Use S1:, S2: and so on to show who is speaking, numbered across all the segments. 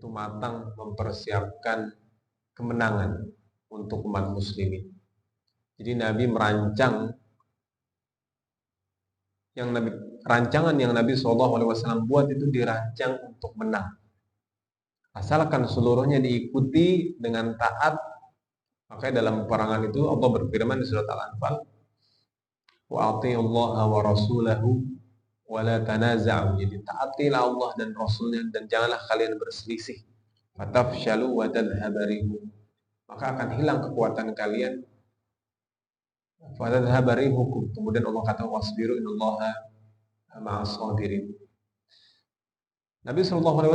S1: itu matang mempersiapkan kemenangan untuk umat muslimin. Jadi Nabi merancang rancangan yang Nabi SAW buat itu dirancang untuk menang. Asalkan seluruhnya diikuti dengan taat. Makanya dalam peperangan itu Allah berfirman di surat Al-Anfal, wa atiullaha wa rasulahu wa la tanaza'u. Jadi taatilah Allah dan Rasulnya dan janganlah kalian berselisih. Fatafshalu wa tadhhaba rihukum. Maka akan hilang kekuatan kalian. Fatadhhaba rihukum. Kemudian Allah kata wasbiru innallaha ma'as sabirin. Nabi SAW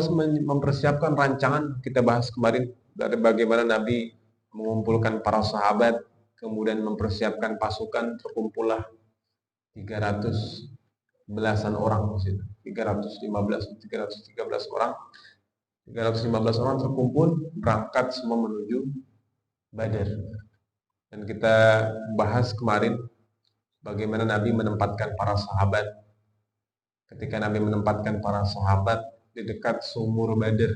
S1: mempersiapkan rancangan, kita bahas kemarin, dari bagaimana Nabi mengumpulkan para sahabat, kemudian mempersiapkan pasukan, terkumpullah 300 belasan orang, 313 orang, 315 orang terkumpul, berangkat semua menuju Badar. Dan kita bahas kemarin bagaimana Nabi menempatkan para sahabat. Ketika Nabi menempatkan para sahabat di dekat sumur Badar,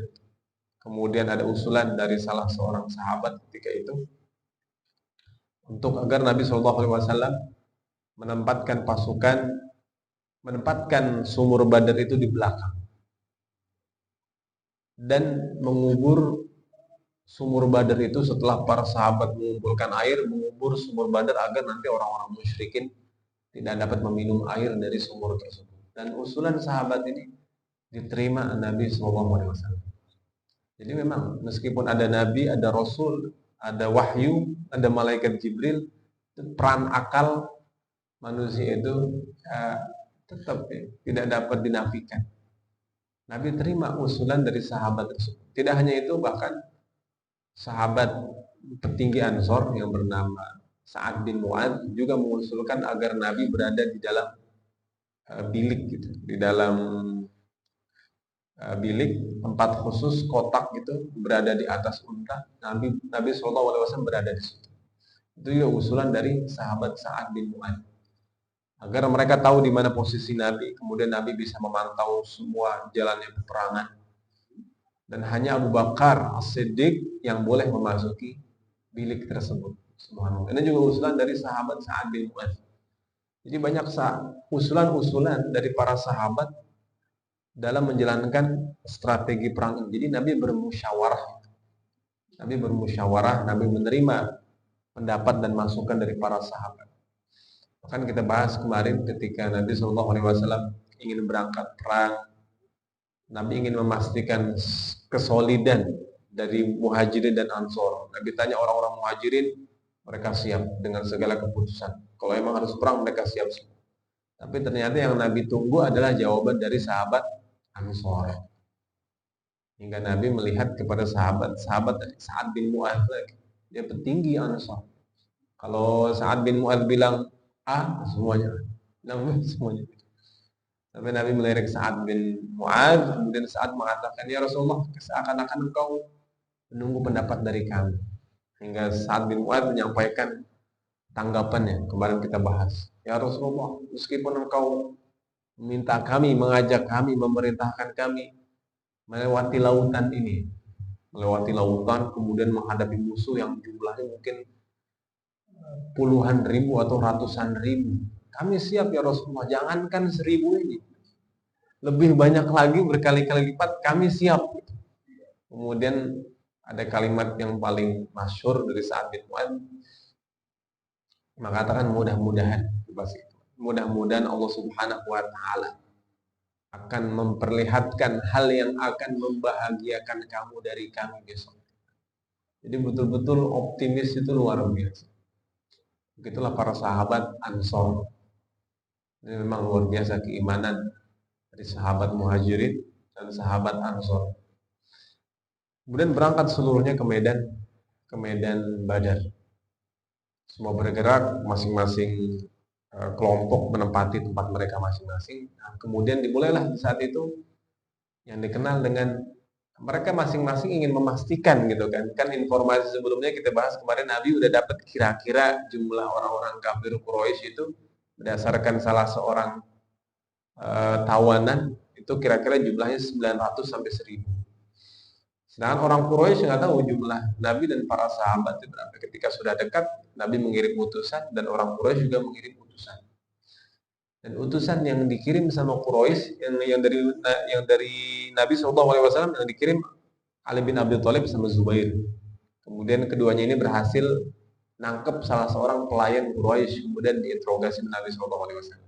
S1: kemudian ada usulan dari salah seorang sahabat ketika itu untuk agar Nabi SAW menempatkan sumur Badar itu di belakang dan mengubur sumur Badar itu setelah para sahabat mengumpulkan air, mengubur sumur Badar agar nanti orang-orang musyrikin tidak dapat meminum air dari sumur tersebut. Dan usulan sahabat ini diterima Nabi SAW. Jadi memang meskipun ada Nabi, ada Rasul, ada wahyu, ada malaikat Jibril, peran akal manusia itu tetap tidak dapat dinafikan. Nabi terima usulan dari sahabat tersebut. Tidak hanya itu, bahkan sahabat petinggi Ansor yang bernama Sa'ad bin Mu'adz juga mengusulkan agar Nabi berada di dalam bilik gitu, di dalam bilik tempat khusus kotak gitu, berada di atas unta. Nabi SAW berada di situ. Itu juga usulan dari sahabat Sa'ad bin Mu'adz agar mereka tahu di mana posisi Nabi, kemudian Nabi bisa memantau semua jalannya peperangan. Dan hanya Abu Bakar As-Siddiq yang boleh memasuki bilik tersebut. Subhanallah. Ini juga usulan dari sahabat Sa'ad bin Mu'adz. Jadi banyak usulan-usulan dari para sahabat dalam menjalankan strategi perang ini. Jadi Nabi bermusyawarah, Nabi menerima pendapat dan masukan dari para sahabat. Bahkan kita bahas kemarin ketika Nabi SAW ingin berangkat perang, Nabi ingin memastikan kesolidan dari Muhajirin dan Ansor. Nabi tanya orang-orang Muhajirin, mereka siap dengan segala keputusan. Kalau memang harus perang, mereka siap. Tapi ternyata yang Nabi tunggu adalah jawaban dari sahabat Ansor. Hingga Nabi melihat kepada sahabat Sa'ad bin Mu'adz, dia petinggi Ansor. Kalau Sa'ad bin Mu'adz bilang A, semuanya. Tapi Nabi melirik Sa'ad bin Mu'adz, kemudian Sa'ad mengatakan, ya Rasulullah, seakan-akan engkau menunggu pendapat dari kami. Hingga Sa'ad bin Mu'adz menyampaikan tanggapannya, kemarin kita bahas. Ya Rasulullah, meskipun engkau meminta kami, mengajak kami, memerintahkan kami melewati lautan ini, kemudian menghadapi musuh yang jumlahnya mungkin puluhan ribu atau ratusan ribu, kami siap ya Rasulullah. Jangankan 1000 ini, lebih banyak lagi, berkali-kali lipat, kami siap. Kemudian ada kalimat yang paling masyhur dari Sa'ad bin Mu'adz, mengatakan mudah-mudahan Allah Subhanahu wa Ta'ala akan memperlihatkan hal yang akan membahagiakan kamu dari kami besok. Jadi betul-betul optimis itu luar biasa. Begitulah para sahabat Ansor. Ini memang luar biasa keimanan dari sahabat Muhajirin dan sahabat Ansor. Kemudian berangkat seluruhnya ke medan Badar. Semua bergerak, masing-masing kelompok menempati tempat mereka masing-masing. Nah, kemudian dimulailah saat itu yang dikenal dengan mereka masing-masing ingin memastikan gitu kan. Kan informasi sebelumnya kita bahas kemarin, Nabi udah dapat kira-kira jumlah orang-orang kafir Quraisy itu berdasarkan salah seorang tawanan, itu kira-kira jumlahnya 900 sampai 1000. Sedangkan orang Quraisy nggak tahu jumlah Nabi dan para sahabat itu berapa. Ketika sudah dekat, Nabi mengirim utusan dan orang Quraisy juga mengirim utusan. Dan utusan yang dikirim sama Quraisy yang dari Nabi SAW yang dikirim Ali bin Abi Thalib sama Zubair. Kemudian keduanya ini berhasil nangkep salah seorang pelayan Quraisy, kemudian diinterogasi Nabi SAW.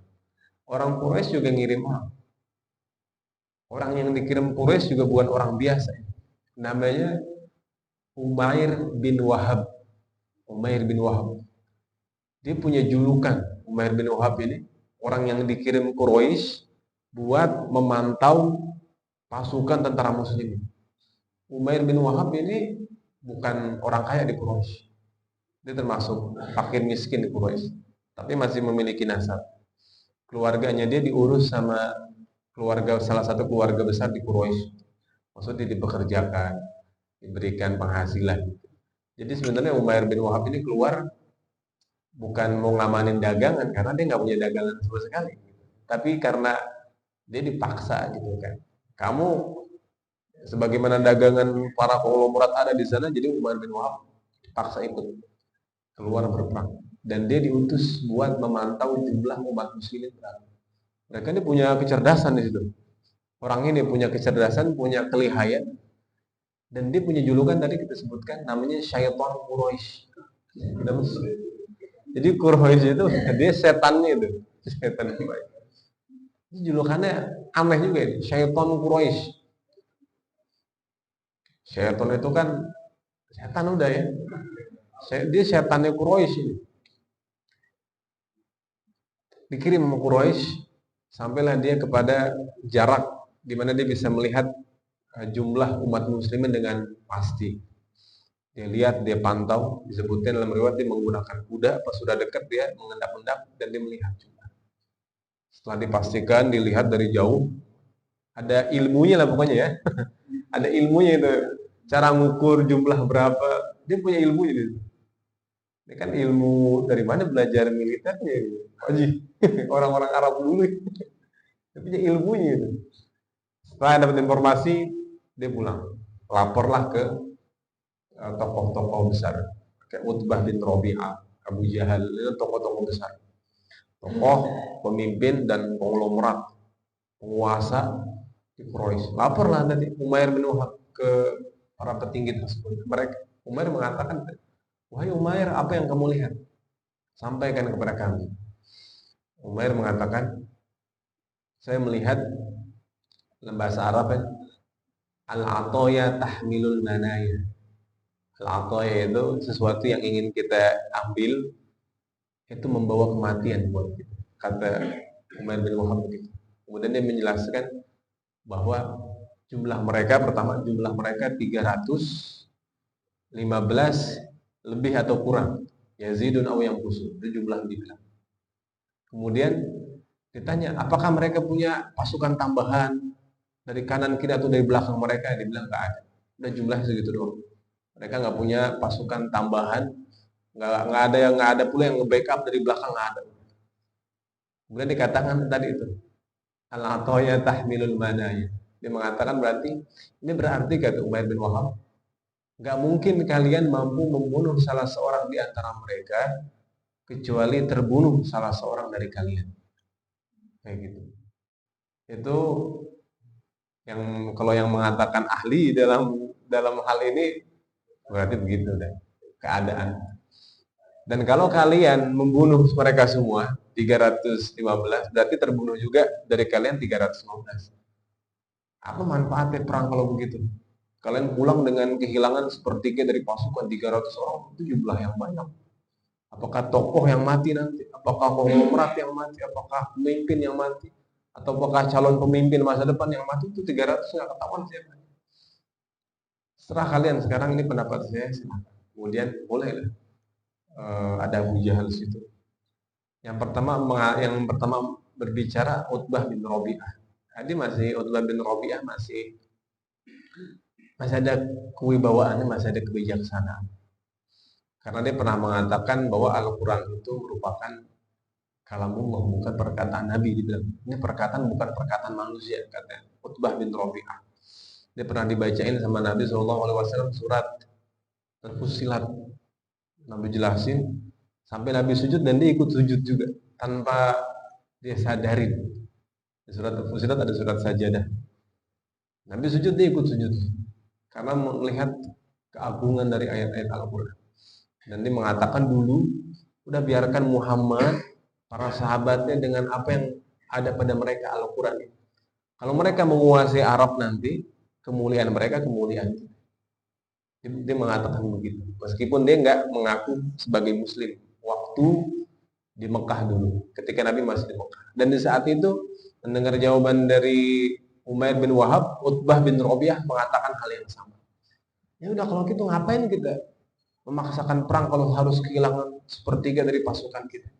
S1: Orang Quraisy juga ngirim orang. Orang yang dikirim Quraisy juga bukan orang biasa. Namanya Umair bin Wahab. Umair bin Wahab. Dia punya julukan. Umair bin Wahab ini orang yang dikirim Quraisy buat memantau pasukan tentara muslim. Umair bin Wahab ini bukan orang kaya di Quraisy. Dia termasuk fakir miskin di Quraisy, tapi masih memiliki nasab. Keluarganya dia diurus sama salah satu keluarga besar di Quraisy. Maksudnya dipekerjakan, diberikan penghasilan. Jadi sebenarnya Umair bin Wahab ini keluar bukan mau ngamanin dagangan karena dia nggak punya dagangan sama sekali, tapi karena dia dipaksa gitu kan. Kamu sebagaimana dagangan para konglomerat ada di sana, jadi Umair bin Wahab dipaksa ikut keluar berperang. Dan dia diutus buat memantau jumlah umat muslimin berapa. Mereka ini punya kecerdasan di situ. Orang ini punya kecerdasan, punya kelihayan, dan dia punya julukan tadi kita sebutkan namanya Syaitan Quraisy. Jadi Quraisy itu dia setannya itu, setan Quraisy. Julukannya aneh juga ini, Syaitan Quraisy. Syaitan itu kan setan udah ya. Dia setannya Quraisy ini. Dikirim sama Quraisy, sampailah dia kepada jarak di mana dia bisa melihat jumlah umat muslimin dengan pasti. Dia lihat, dia pantau, disebutkan dalam riwayat dia menggunakan kuda, pas sudah dekat dia mengendap-endap dan dia melihat jumlah. Setelah dipastikan, dilihat dari jauh, ada ilmunya lah pokoknya ya. Ada ilmunya itu, cara mengukur jumlah berapa, dia punya ilmunya itu. Ini kan ilmu dari mana belajar militernya gitu. Haji, orang-orang Arab dulu. Dia punya ilmunya itu. Setelah dapat informasi, dia pulang. Laporlah ke tokoh-tokoh besar. Kayak Utbah bin Rabi'ah, Abu Jahal, itu tokoh-tokoh besar. Tokoh, pemimpin, dan konglomerat. Penguasa di Quraisy. Laporlah nanti Umair bin Wahab ke para petinggi tersebut. Umair mengatakan, wahai Umair, apa yang kamu lihat? Sampaikan kepada kami. Umair mengatakan, saya melihat dalam bahasa Arab ya, al-atoya tahmilul manaya. Al-atoya itu sesuatu yang ingin kita ambil, itu membawa kematian buat kita. Kata Umair bin Wahab begitu. Kemudian dia menjelaskan bahwa jumlah mereka 315 lebih atau kurang. Yazidun aw yanqusun, itu jumlah dibilang. Kemudian ditanya, apakah mereka punya pasukan tambahan dari kanan kiri atau dari belakang mereka? Dia bilang nggak ada. Udah jumlahnya segitu doang. Mereka nggak punya pasukan tambahan, nggak ada pula yang nge-backup dari belakang, nggak ada. Kemudian dikatakan tadi itu, al-atoya tahmilul manaya. Dia mengatakan berarti kata Umair bin Wahab, nggak mungkin kalian mampu membunuh salah seorang di antara mereka kecuali terbunuh salah seorang dari kalian. Kayak gitu. Itu yang kalau yang mengatakan ahli dalam hal ini berarti begitu deh keadaan. Dan kalau kalian membunuh mereka semua 315, berarti terbunuh juga dari kalian 315. Apa manfaatnya perang kalau begitu? Kalian pulang dengan kehilangan sepertiga dari pasukan 300 orang, itu jumlah yang banyak. Apakah tokoh yang mati nanti? Apakah konglomerat yang mati? Apakah pemimpin yang mati? Atau apakah calon pemimpin masa depan yang mati? Itu 300 nggak ketahuan siapa. Serah kalian, sekarang ini pendapat saya silakan. Kemudian bolehlah ada Abu Jahal situ. Yang pertama berbicara Utbah bin Rabi'ah. Tadi Utbah bin Rabi'ah masih ada kewibawaannya, masih ada kebijaksanaan. Karena dia pernah mengatakan bahwa Al-Quran itu merupakan kalamullah, bukan perkataan Nabi. Dia bilang, ini perkataan bukan perkataan manusia, kata Utbah bin Rabi'ah. Dia pernah dibacain sama Nabi SAW surat Fussilat. Nabi jelasin sampai Nabi sujud dan dia ikut sujud juga tanpa dia sadarin. Di surat Fussilat ada surat sajadah. Nabi sujud, dia ikut sujud karena melihat keagungan dari ayat-ayat Al-Quran. Dan dia mengatakan dulu, udah biarkan Muhammad, para sahabatnya dengan apa yang ada pada mereka Al-Quran. Kalau mereka menguasai Arab nanti, kemuliaan mereka kemuliaan kita. Dia mengatakan begitu. Meskipun dia nggak mengaku sebagai Muslim waktu di Mekah dulu, ketika Nabi masih di Mekah. Dan di saat itu mendengar jawaban dari Umair bin Wahab, Utbah bin Rabi'ah mengatakan hal yang sama. Ya udah, kalau gitu ngapain kita memaksakan perang kalau harus kehilangan sepertiga dari pasukan kita?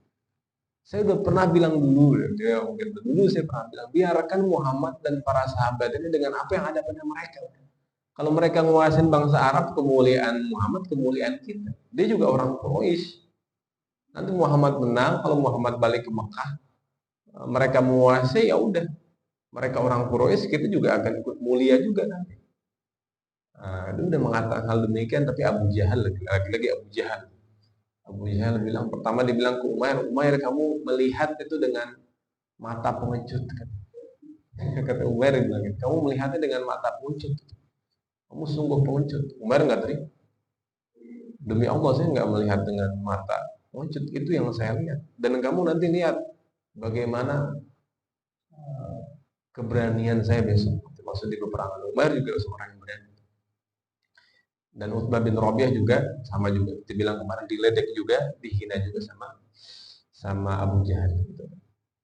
S1: Saya udah pernah bilang dulu, ya mungkin dulu saya pernah bilang, biarkan Muhammad dan para sahabat ini dengan apa yang ada pada mereka. Kalau mereka menguasain bangsa Arab, kemuliaan Muhammad, kemuliaan kita. Dia juga orang Quraisy. Nanti Muhammad menang, kalau Muhammad balik ke Mekah, mereka menguasai, ya udah. Mereka orang Quraisy, kita juga akan ikut mulia juga nanti. Dia udah mengatakan hal demikian, tapi Abu Jahal lagi-lagi Abu Jahal bilang, pertama dibilang ke Umair, kamu melihat itu dengan mata pengecut kan? Kata Umair bilang, kamu melihatnya dengan mata pengecut, kamu sungguh pengecut. Umair nggak terima. Demi Allah, saya nggak melihat dengan mata pengecut, itu yang saya lihat. Dan kamu nanti lihat bagaimana keberanian saya besok. Maksud di peperangan. Umair juga seorang yang berani. Dan Utbah bin Rabi'ah juga sama juga. Dibilang kemarin diledek juga, dihina juga sama Abu Jahal. Gitu.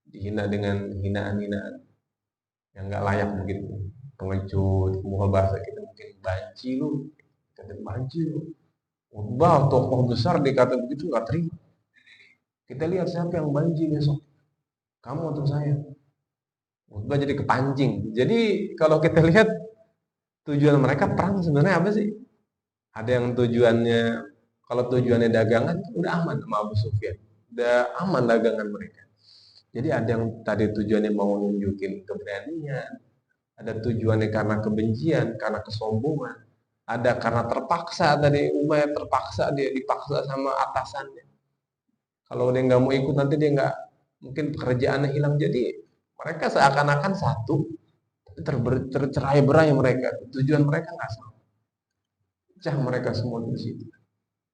S1: Dihina dengan hinaan-hinaan yang nggak layak begitu. Pengecut, muka bahasa kita mungkin banci lu, kata banci lu. Utbah tokoh besar dikata begitu nggak terima. Kita lihat siapa yang banci besok, kamu atau saya. Utbah jadi kepancing. Jadi kalau kita lihat tujuan mereka perang sebenarnya apa sih? Ada yang tujuannya, kalau tujuannya dagangan, udah aman sama Abu Sufyan. Udah aman dagangan mereka. Jadi ada yang tadi tujuannya mau nunjukin keberanian, ada tujuannya karena kebencian, karena kesombongan, ada karena terpaksa, tadi Umayyah terpaksa, dia dipaksa sama atasannya. Kalau dia nggak mau ikut nanti dia nggak, mungkin pekerjaannya hilang. Jadi mereka seakan-akan satu, tercerai-berai mereka. Tujuan mereka nggak sama. Pecah mereka semua di situ.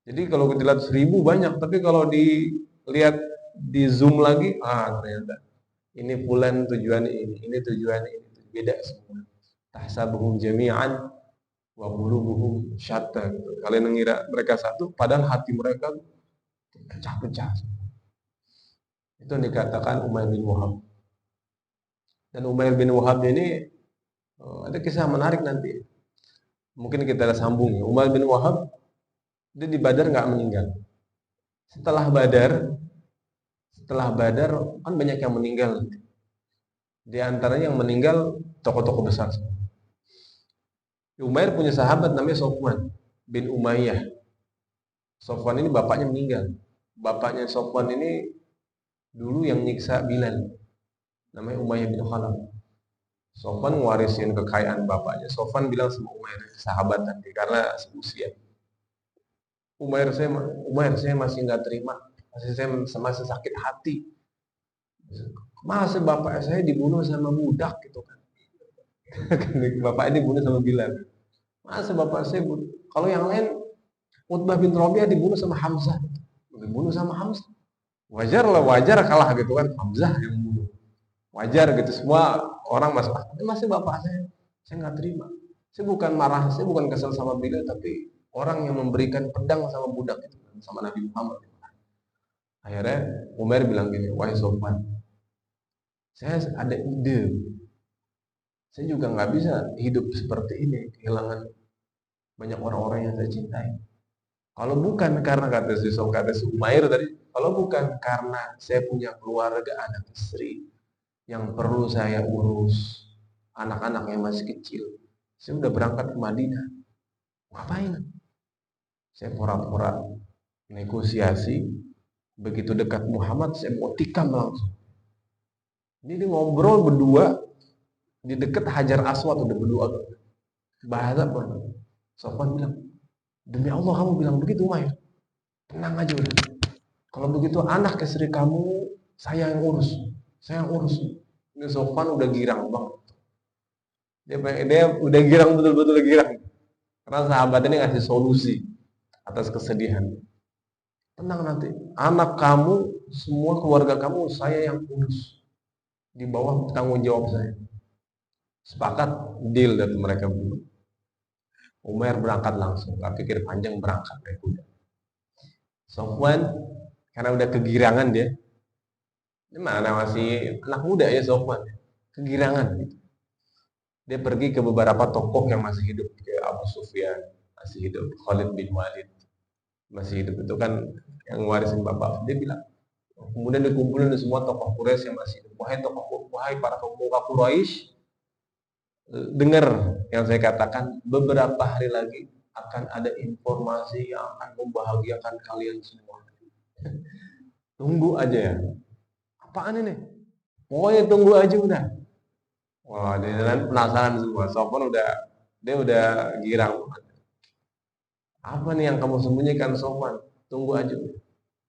S1: Jadi kalau kita lihat 1000 banyak, tapi kalau dilihat di zoom lagi, ternyata ini fulan tujuannya ini tujuannya ini, beda semua. Tahsabuhum jami'an wa qulubuhum syatta. Gitu. Kalian mengira mereka satu, padahal hati mereka pecah-pecah. Itu yang dikatakan Umair bin Wahab. Dan Umair bin Wahab ini ada kisah menarik nanti. Mungkin kita sambung ya. Umair bin Wahab, dia di Badar nggak meninggal. Setelah Badar kan banyak yang meninggal. Di antaranya yang meninggal tokoh-tokoh besar. Umair punya sahabat namanya Sofwan bin Umayyah. Sofwan ini bapaknya meninggal. Bapaknya Sofwan ini dulu yang nyiksa Bilal. Namanya Umayyah bin Khalaf. Sofwan ngewarisin kekayaan bapaknya. Sofwan bilang sama Umair, sahabat nanti karena seusia. Umair saya masih nggak terima, saya masih sakit hati. Masa bapak saya dibunuh sama budak gitu kan? Bapak ini dibunuh sama Bilal. Masa bapak saya kalau yang lain, Utbah bin Rabi'ah dibunuh sama Hamzah. Dibunuh sama Hamzah. Wajar kalah gitu kan, Hamzah yang bunuh. Wajar gitu, semua orang masih bapak saya nggak terima. Saya bukan marah, saya bukan kesal sama Bilal, tapi orang yang memberikan pedang sama budak itu, sama Nabi Muhammad. Akhirnya Umar bilang gini, wahai Sofwan, saya ada ide. Saya juga nggak bisa hidup seperti ini, kehilangan banyak orang-orang yang saya cintai. Kalau bukan karena kata Umair tadi, kalau bukan karena saya punya keluarga, anak istri yang perlu saya urus, anak-anak yang masih kecil, saya udah berangkat ke Madinah. Ngapain? Saya pura-pura negosiasi, begitu dekat Muhammad, saya mau tikam langsung. Ini dia ngobrol berdua di dekat Hajar Aswad, udah berdua. Bahasa pun. Sofwan bilang, demi Allah kamu bilang begitu Umair? Tenang aja udah. Kalau begitu anak istri kamu saya yang urus. Saya yang urus. Ini Sofwan udah girang banget. Dia udah girang, betul-betul girang. Karena sahabat ini ngasih solusi atas kesedihan. Tenang nanti, anak kamu, semua keluarga kamu saya yang urus. Di bawah tanggung jawab saya. Sepakat, deal dari mereka berdua. Umair berangkat langsung, gak pikir panjang, berangkat naik kuda. Sofwan karena udah kegirangan dia, ini mana masih anak muda ya Sofwan, kegirangan gitu. Dia pergi ke beberapa tokoh yang masih hidup, kayak Abu Sufyan masih hidup, Khalid bin Walid masih hidup, itu kan yang warisin bapak. Dia bilang, kemudian dikumpulin semua tokoh Quraisy yang masih hidup. Wahai para pemuka Quraisy, dengar yang saya katakan, beberapa hari lagi akan ada informasi yang akan membahagiakan kalian semua. Tunggu aja ya. Apaan ini? Pokoknya tunggu aja udah. Wah, dia kan penasaran semua. Sofwan dia udah girang. Apa nih yang kamu sembunyikan Sofwan? Tunggu aja.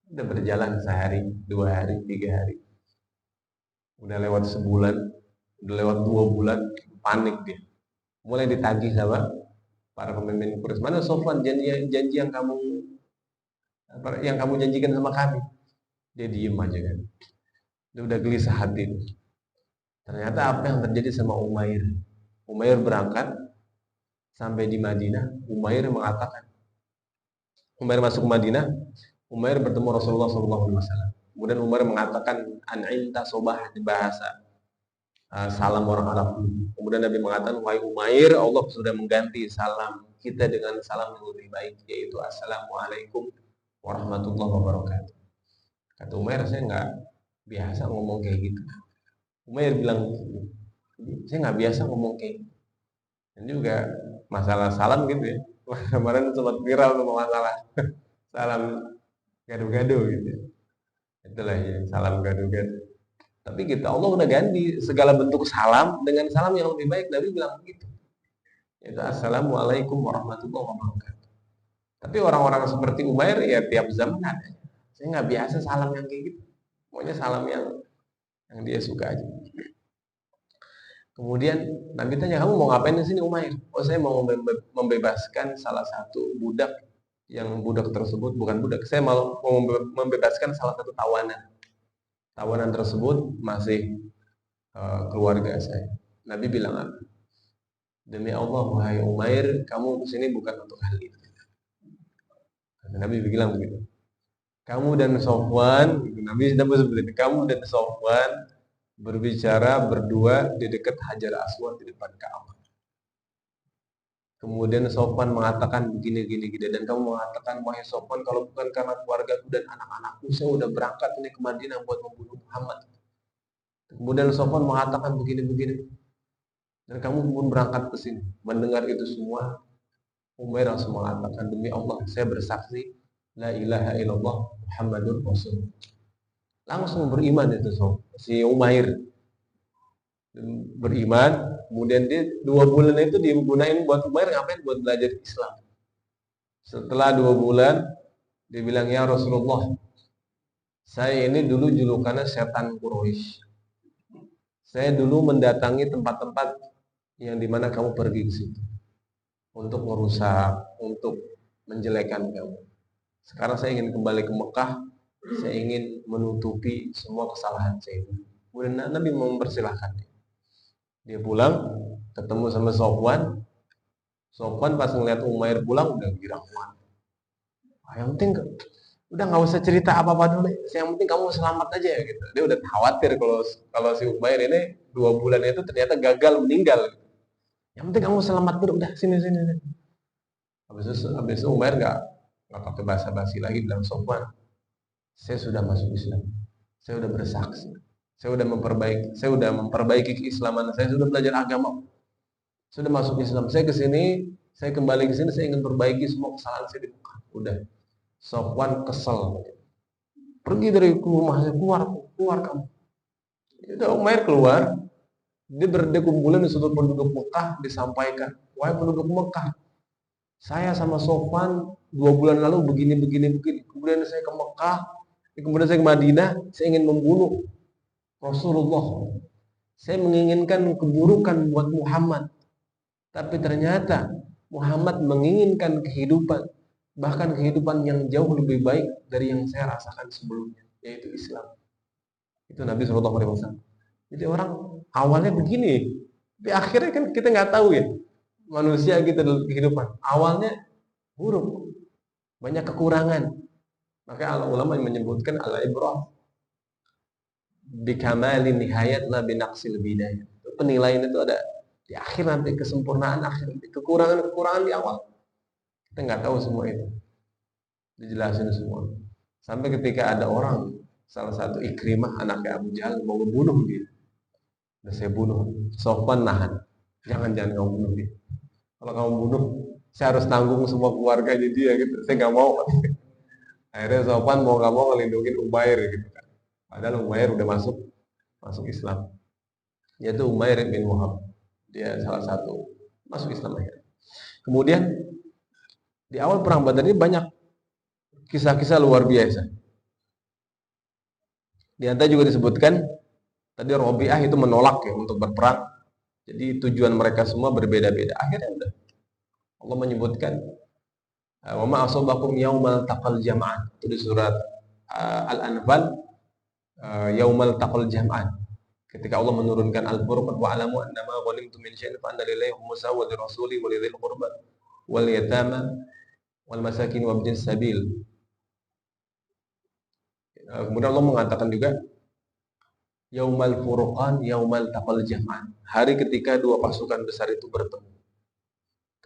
S1: Udah berjalan sehari, 2 hari, 3 hari. Udah lewat sebulan, udah lewat 2 bulan, panik dia. Mulai ditagih sama para pemimpin Quraisy. Mana Sofwan, janji yang kamu janjikan sama kami? Dia diem aja kan. Dia udah gelisah hati. Ternyata apa yang terjadi sama Umair? Umair berangkat sampai di Madinah. Umair masuk ke Madinah. Umair bertemu Rasulullah SAW. Kemudian Umair mengatakan an'inta sobah, di bahasa salam orang Arab. Kemudian Nabi mengatakan, wahai Umair, Allah sudah mengganti salam kita dengan salam yang lebih baik, yaitu Assalamualaikum warahmatullahi wabarakatuh. Kata Umair, saya nggak biasa ngomong kayak gitu. Umair bilang, saya nggak biasa ngomong kayak gitu. Dan juga masalah salam gitu ya. Kemarin sempat viral sama masalah salam gado-gado gitu. Itulah ya, salam gado-gado. Tapi kita Allah udah ganti segala bentuk salam dengan salam yang lebih baik. Nabi bilang begitu. Yaitu Assalamualaikum warahmatullahi wabarakatuh. Tapi orang-orang seperti Umair ya tiap zaman ada. Saya nggak biasa salam yang kayak gitu. Pokoknya salam yang dia suka aja. Kemudian Nabi tanya, kamu mau ngapain di sini Umair? Oh, saya mau membebaskan salah satu budak, yang budak tersebut bukan budak. Saya mau membebaskan salah satu tawanan. Tawanan tersebut masih keluarga saya. Nabi bilang apa? Demi Allah, wahai Umair, kamu kesini bukan untuk hal itu. Nabi bilang begitu. Kamu dan Sofwan, Nabi sudah seperti kamu dan Sofwan berbicara berdua di dekat Hajar Aswad di depan Ka'bah. Kemudian Sofwan mengatakan begini, dan kamu mengatakan, wahai Sofwan, kalau bukan karena keluargaku dan anak-anakku, saya udah berangkat ini ke Madinah buat membunuh Muhammad. Kemudian Sofwan mengatakan begini, dan kamu pun berangkat ke sini. Mendengar itu semua, Umair langsung mengatakan, demi Allah, saya bersaksi, la ilaha illallah Muhammadur Rasul. Langsung beriman itu si Umair. Beriman, kemudian dia 2 bulan itu digunain buat Umair ngapain? Buat belajar Islam. Setelah 2 bulan, dia bilang, ya Rasulullah, saya ini dulu julukannya setan Quraisy. Saya dulu mendatangi tempat-tempat yang dimana kamu pergi ke situ untuk merusak, untuk menjelekkan kamu. Sekarang saya ingin kembali ke Mekah, saya ingin menutupi semua kesalahan saya. Kemudian Nabi mempersilahkan dia. Dia pulang, ketemu sama Sofwan. Sofwan pas ngeliat Umair pulang udah girang banget. Yang penting udah nggak usah cerita apa-apa dulu. Yang penting kamu selamat aja ya gitu. Dia udah khawatir kalau si Umair ini 2 bulan itu ternyata gagal meninggal. Yang penting kamu selamat dulu, udah sini. Habis itu Umair nggak pakai basa-basi lagi, bilang, Sofwan, saya sudah masuk Islam, saya sudah bersaksi, saya sudah memperbaiki keislaman, saya sudah belajar agama, sudah masuk Islam, saya kesini, saya kembali ke sini, saya ingin perbaiki semua kesalahan saya di Mekah. Udah. Sofwan kesel, pergi dari rumah saya, keluar kamu. Udah Umair keluar, dia kumpulin di sudut penduduk Mekah, disampaikan, wahai penduduk Mekah, saya sama Sofwan 2 bulan lalu begini. Kemudian saya ke Mekah, kemudian saya ke Madinah, saya ingin membunuh Rasulullah. Saya menginginkan keburukan buat Muhammad. Tapi ternyata Muhammad menginginkan kehidupan, bahkan kehidupan yang jauh lebih baik dari yang saya rasakan sebelumnya, yaitu Islam. Itu Nabi SAW. Jadi orang awalnya begini, tapi akhirnya kan kita nggak tahu ya, manusia kita dalam kehidupan awalnya buruk, banyak kekurangan. Maka ulama yang menyebutkan al-ibrah bikamali nihayat la binaqsil bidayah. Penilaian itu ada di akhir, nanti kesempurnaan akhir, kekurangan di awal. Kita nggak tahu semua itu, dijelasin semua. Sampai ketika ada orang, salah satu Ikrimah anaknya Abu Jahal mau membunuh dia. Dan saya bunuh. Sofwan nahan. Jangan kamu bunuh dia. Kalau kamu bunuh, saya harus tanggung semua keluarganya dia gitu. Saya nggak mau. Akhirnya Sofwan mau nggak mau ngelindungin Umair gitu kan. Padahal Umair udah masuk Islam. Yaitu Umair bin Wahab. Dia salah satu masuk Islam akhirnya. Kemudian di awal perang Badar ini banyak kisah-kisah luar biasa. Di antara juga disebutkan tadi Robiah itu menolak ya untuk berperang. Jadi tujuan mereka semua berbeda-beda. Akhirnya udah Allah menyebutkan wa ma asabakum yaumal taqal jam'an. Itu di surat Al-Anfal, yaumal taqal jam'an. Ketika Allah menurunkan Al-Furqan wa alamu annama ghanimtum min syai'in fa anna lillahi khumsahu wa lirrasuli wa lidzil qurba wal yatama wal masakin wa ibnis sabil. Kemudian Allah mengatakan juga yaumal furqan yaumal taqal jam'an. Hari ketika dua pasukan besar itu bertemu.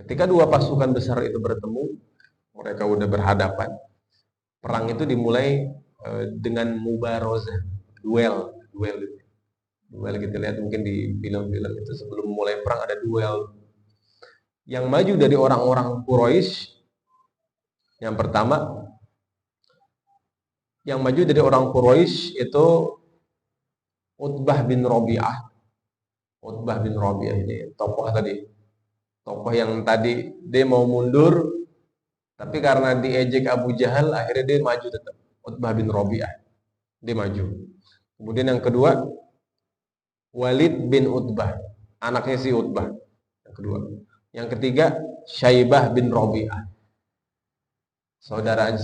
S1: Ketika dua pasukan besar itu bertemu, mereka udah berhadapan. Perang itu dimulai dengan mubarozah, duel kita lihat mungkin di film-film itu, sebelum mulai perang ada duel. Yang maju dari orang-orang Quraisy, yang pertama yang maju dari orang Quraisy itu Utbah bin Rabi'ah. Utbah bin Rabi'ah ini tokoh yang tadi dia mau mundur, tapi karena diejek Abu Jahal akhirnya dia maju tetap. Utbah bin Rabi'ah dia maju. Kemudian yang kedua Walid bin Utbah, anaknya si Utbah. Yang kedua. Yang ketiga Syaibah bin Rabi'ah, saudaranya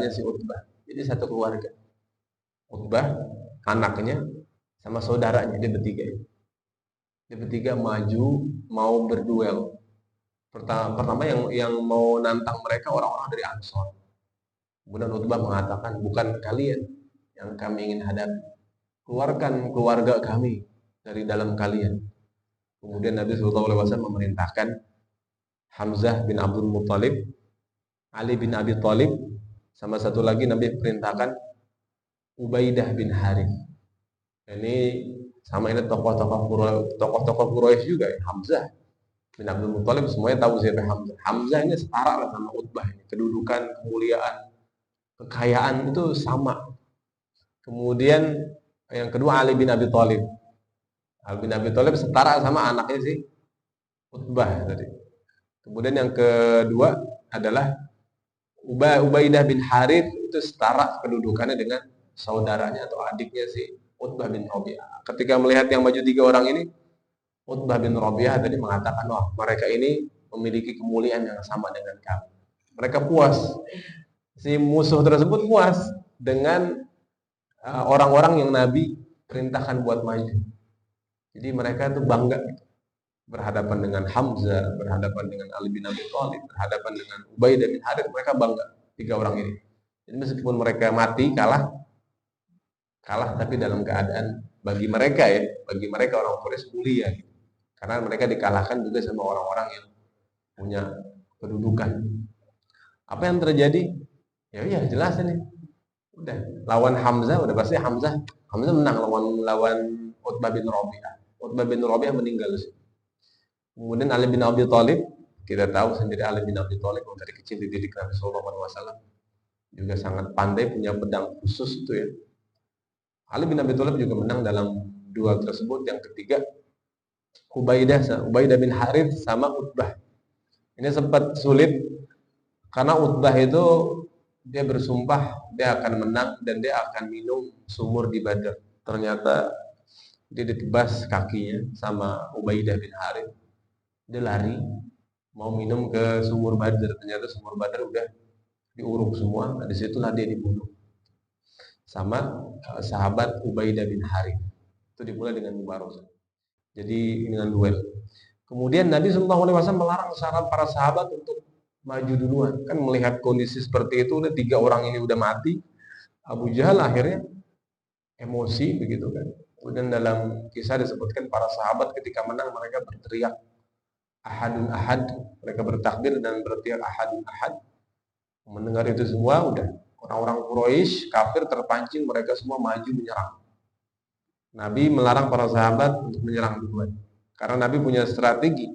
S1: si Utbah. Jadi satu keluarga. Utbah, anaknya, sama saudaranya, dia bertiga. Dia bertiga maju mau berduel. Pertama yang mau nantang mereka orang-orang dari Ansor. Kemudian Utbah mengatakan, bukan kalian yang kami ingin hadapi. Keluarkan keluarga kami dari dalam kalian. Kemudian Nabi SAW memerintahkan Hamzah bin Abdul Muttalib, Ali bin Abi Thalib, sama satu lagi Nabi perintahkan Ubaidah bin Harith. Ini sama ini tokoh-tokoh Quraisy juga ya. Hamzah bin Abdul Muttalib semuanya tahu siapa Hamzah. Hamzah ini setara lah sama Utbah ini. Kedudukan, kemuliaan, kekayaan itu sama. Kemudian yang kedua Ali bin Abi Thalib. Ali bin Abi Thalib setara sama anaknya si Utbah tadi. Kemudian yang kedua adalah Ubaidah bin Harith, itu setara kedudukannya dengan saudaranya atau adiknya si Utbah bin Rabi'ah. Ketika melihat yang maju tiga orang ini, Utbah bin Rabi'ah tadi mengatakan, wah mereka ini memiliki kemuliaan yang sama dengan kami. Mereka puas. Si musuh tersebut puas dengan orang-orang yang Nabi perintahkan buat maju. Jadi mereka itu bangga gitu. Berhadapan dengan Hamzah, berhadapan dengan Ali bin Abi Thalib, berhadapan dengan Ubaidah bin Harith, mereka bangga tiga orang ini. Jadi meskipun mereka mati, kalah tapi dalam keadaan bagi mereka orang Quraisy mulia gitu. Karena mereka dikalahkan juga sama orang-orang yang punya kedudukan. Apa yang terjadi? Ya jelas ini. Udah lawan Hamzah, udah pasti Hamzah menang lawan Utbah bin Rabi'ah. Utbah bin Rabi'ah meninggal. Kemudian Ali bin Abi Thalib, kita tahu sendiri Ali bin Abi Thalib dari kecil dididik Nabi sallallahu alaihi wasallam, juga sangat pandai, punya pedang khusus itu ya. Ali bin Abi Thalib juga menang dalam duel tersebut. Yang ketiga Ubaidah bin Harith sama Utbah. Ini sempat sulit karena Utbah itu dia bersumpah dia akan menang dan dia akan minum sumur di Badar. Ternyata dia ditebas kakinya sama Ubaidah bin Harith. Dia lari mau minum ke sumur Badar. Ternyata sumur Badar udah diuruk semua. Nah, disitulah dia dibunuh sama sahabat Ubaidah bin Harith. Itu dimulai dengan mubarazah. Jadi dengan duel. Kemudian Nabi SAW melarang para sahabat untuk maju duluan. Kan melihat kondisi seperti itu, udah 3 orang ini udah mati. Abu Jahal akhirnya emosi begitu kan. Kemudian dalam kisah disebutkan para sahabat ketika menang mereka berteriak ahadun ahad, mereka bertakbir dan berteriak ahadun ahad. Mendengar itu semua udah orang-orang Quraisy kafir terpancing, mereka semua maju menyerang. Nabi melarang para sahabat untuk menyerang duluan. Karena Nabi punya strategi.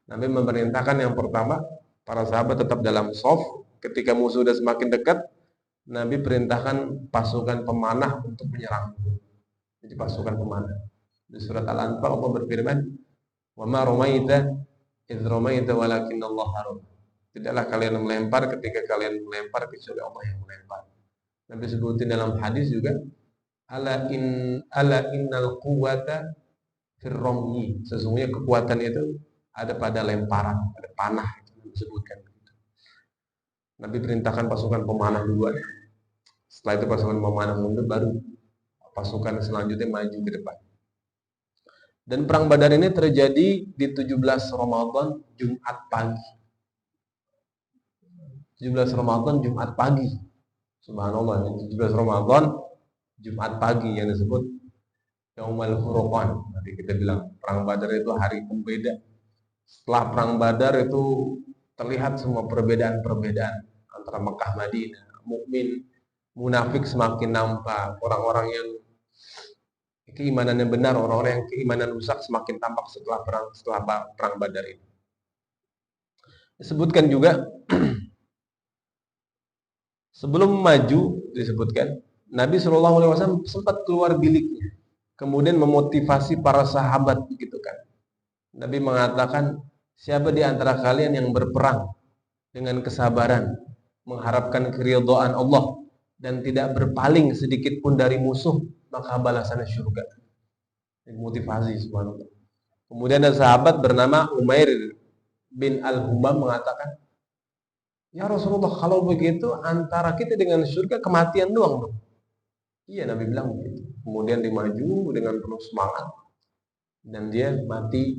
S1: Nabi memerintahkan yang pertama, para sahabat tetap dalam shaf. Ketika musuh sudah semakin dekat, Nabi perintahkan pasukan pemanah untuk menyerang. Jadi pasukan pemanah. Di surat Al-Anfal Allah berfirman, "Wa ma ramaita idz ramaita walakinnallaha rama." Tidaklah kalian melempar ketika kalian melempar kecuali Allah yang melempar. Nabi sebutin dalam hadis juga, ala innal quwwata firromyi. Sesungguhnya kekuatan itu ada pada lemparan, pada panah, itu disebutkan. Nabi perintahkan pasukan pemanah duluan. Setelah itu pasukan pemanah mundur, baru pasukan selanjutnya maju ke depan. Dan perang Badar ini terjadi di 17 Ramadan Jumat pagi. 17 Ramadan Jumat pagi. Subhanallah, 17 Ramadan Jumat pagi yang disebut Yaumul Furqan. Nanti kita bilang perang Badar itu hari pembeda. Setelah perang Badar itu terlihat semua perbedaan-perbedaan antara Mekah Madinah, mukmin, munafik semakin nampak, orang-orang yang keimanannya benar, orang-orang yang keimanan rusak semakin tampak setelah perang Badar ini. Disebutkan juga sebelum maju disebutkan Nabi SAW sempat keluar biliknya, kemudian memotivasi para sahabat begitu kan. Nabi mengatakan, siapa di antara kalian yang berperang dengan kesabaran, mengharapkan keridhaan Allah dan tidak berpaling sedikit pun dari musuh, maka balasannya surga. Motivasi subhanallah. Kemudian ada sahabat bernama Umair bin Al-Humam mengatakan, ya Rasulullah, kalau begitu antara kita dengan surga kematian doang dong. Iya, Nabi bilang begitu. Kemudian dia maju dengan penuh semangat dan dia mati